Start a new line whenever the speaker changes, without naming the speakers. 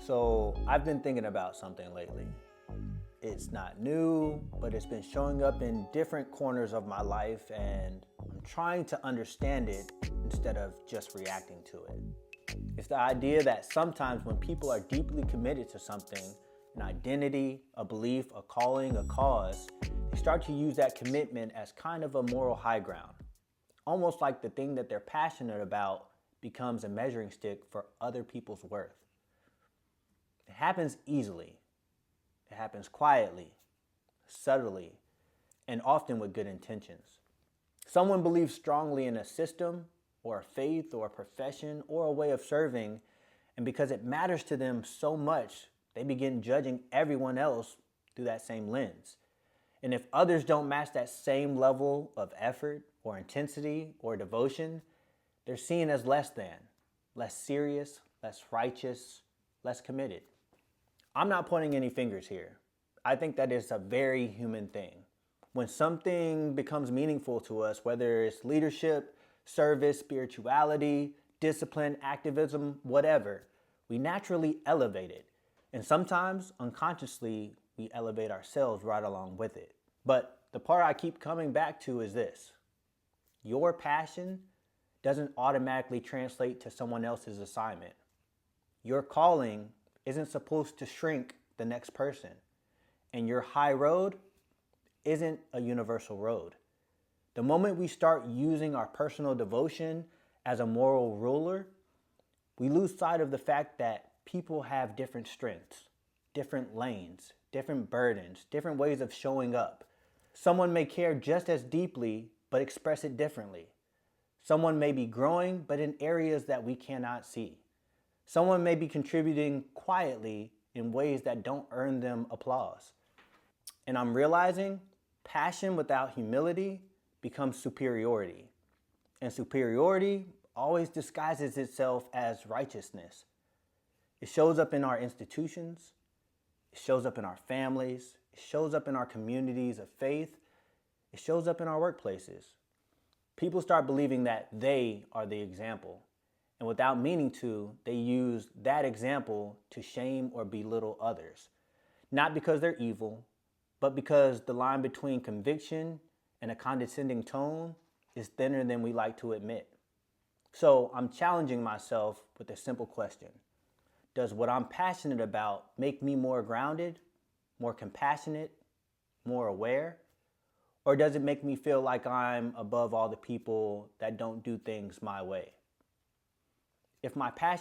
So I've been thinking about something lately. It's not new, but it's been showing up in different corners of my life, and I'm trying to understand it instead of just reacting to it. It's the idea that sometimes when people are deeply committed to something, an identity, a belief, a calling, a cause, they start to use that commitment as kind of a moral high ground. Almost like the thing that they're passionate about becomes a measuring stick for other people's worth. It happens easily. It happens quietly, subtly, and often with good intentions. Someone believes strongly in a system or a faith or a profession or a way of serving, and because it matters to them so much, they begin judging everyone else through that same lens. And if others don't match that same level of effort or intensity or devotion, they're seen as less than, less serious, less righteous, less committed. I'm not pointing any fingers here. I think that is a very human thing. When something becomes meaningful to us, whether it's leadership, service, spirituality, discipline, activism, whatever, we naturally elevate it. And sometimes, unconsciously, we elevate ourselves right along with it. But the part I keep coming back to is this. Your passion doesn't automatically translate to someone else's assignment. Your calling isn't supposed to shrink the next person. And your high road isn't a universal road. The moment we start using our personal devotion as a moral ruler, we lose sight of the fact that people have different strengths, different lanes, different burdens, different ways of showing up. Someone may care just as deeply, but express it differently. Someone may be growing, but in areas that we cannot see. Someone may be contributing quietly in ways that don't earn them applause. And I'm realizing passion without humility becomes superiority. And superiority always disguises itself as righteousness. It shows up in our institutions, it shows up in our families, it shows up in our communities of faith, it shows up in our workplaces. People start believing that they are the example. And without meaning to, they use that example to shame or belittle others. Not because they're evil, but because the line between conviction and a condescending tone is thinner than we like to admit. So I'm challenging myself with a simple question. Does what I'm passionate about make me more grounded, more compassionate, more aware? Or does it make me feel like I'm above all the people that don't do things my way? If my passion